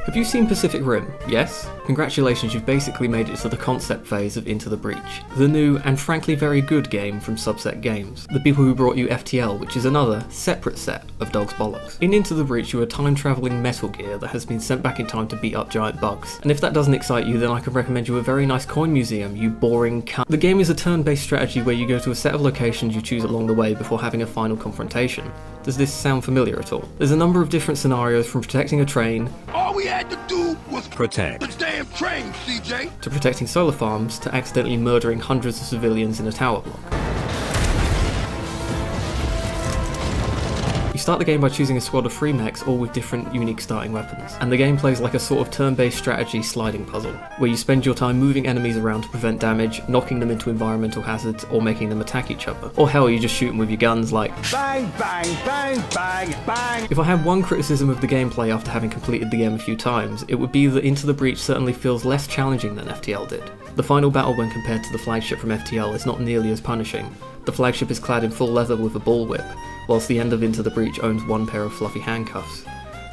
Have you seen Pacific Rim? Yes? Congratulations, you've basically made it to the concept phase of Into the Breach, the new and frankly very good game from Subset Games, the people who brought you FTL, which is another, separate set of dog's bollocks. In Into the Breach you are time-travelling Metal Gear that has been sent back in time to beat up giant bugs, and if that doesn't excite you then I can recommend you a very nice coin museum, you boring cunt. The game is a turn-based strategy where you go to a set of locations you choose along the way before having a final confrontation. Does this sound familiar at all? There's a number of different scenarios, from protecting a train, all we had to do was protect the damn train, CJ, to protecting solar farms, to accidentally murdering hundreds of civilians in a tower block. You start the game by choosing a squad of 3 mechs, all with different unique starting weapons, and the game plays like a sort of turn-based strategy sliding puzzle, where you spend your time moving enemies around to prevent damage, knocking them into environmental hazards, or making them attack each other. Or hell, you just shoot them with your guns like bang, bang, bang, bang, bang. If I had one criticism of the gameplay after having completed the game a few times, it would be that Into the Breach certainly feels less challenging than FTL did. The final battle when compared to the flagship from FTL is not nearly as punishing. The flagship is clad in full leather with a bullwhip, whilst the end of Into the Breach owns one pair of fluffy handcuffs.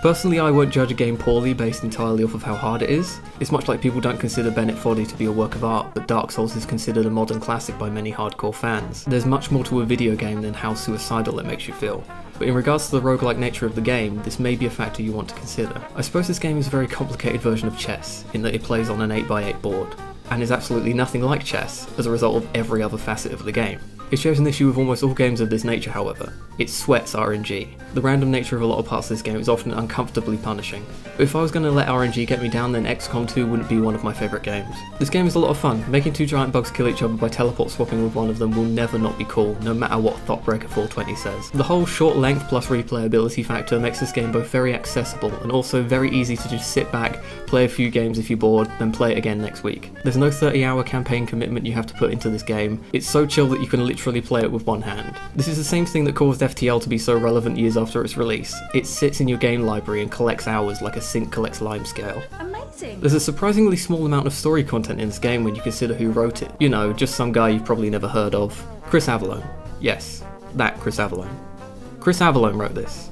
Personally, I won't judge a game poorly based entirely off of how hard it is. It's much like people don't consider Bennett Foddy to be a work of art, but Dark Souls is considered a modern classic by many hardcore fans. There's much more to a video game than how suicidal it makes you feel. But in regards to the roguelike nature of the game, this may be a factor you want to consider. I suppose this game is a very complicated version of chess, in that it plays on an 8x8 board, and is absolutely nothing like chess as a result of every other facet of the game. It shares an issue with almost all games of this nature, however. It sweats RNG. The random nature of a lot of parts of this game is often uncomfortably punishing. But if I was going to let RNG get me down, then XCOM 2 wouldn't be one of my favourite games. This game is a lot of fun. Making 2 giant bugs kill each other by teleport swapping with one of them will never not be cool, no matter what Thoughtbreaker420 says. The whole short length plus replayability factor makes this game both very accessible and also very easy to just sit back, play a few games if you're bored, then play it again next week. There's no 30-hour campaign commitment you have to put into this game. It's so chill that you can literally play it with one hand. This is the same thing that caused FTL to be so relevant years after its release. It sits in your game library and collects hours like a sink collects limescale. Amazing! There's a surprisingly small amount of story content in this game when you consider who wrote it. You know, just some guy you've probably never heard of. Chris Avellone. Yes, that Chris Avellone. Chris Avellone wrote this.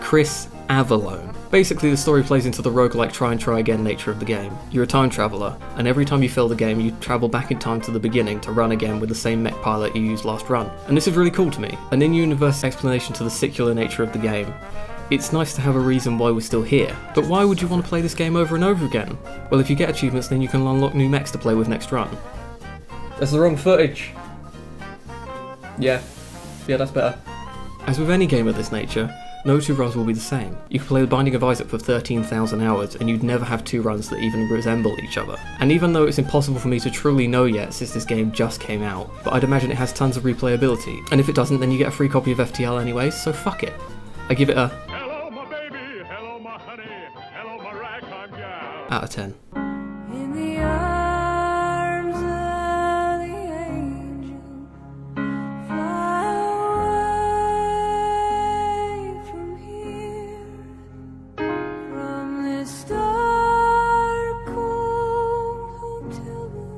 Chris Avellone. Basically, the story plays into the roguelike try and try again nature of the game. You're a time traveller, and every time you fail the game, you travel back in time to the beginning to run again with the same mech pilot you used last run. And this is really cool to me, an in-universe explanation to the secular nature of the game. It's nice to have a reason why we're still here. But why would you want to play this game over and over again? Well, if you get achievements, then you can unlock new mechs to play with next run. That's the wrong footage. Yeah, that's better. As with any game of this nature, no 2 runs will be the same. You can play The Binding of Isaac for 13,000 hours and you'd never have 2 runs that even resemble each other. And even though it's impossible for me to truly know yet since this game just came out, but I'd imagine it has tons of replayability. And if it doesn't, then you get a free copy of FTL anyways, so fuck it. I give it a hello my baby, hello my honey, hello my ragtime gal out of 10.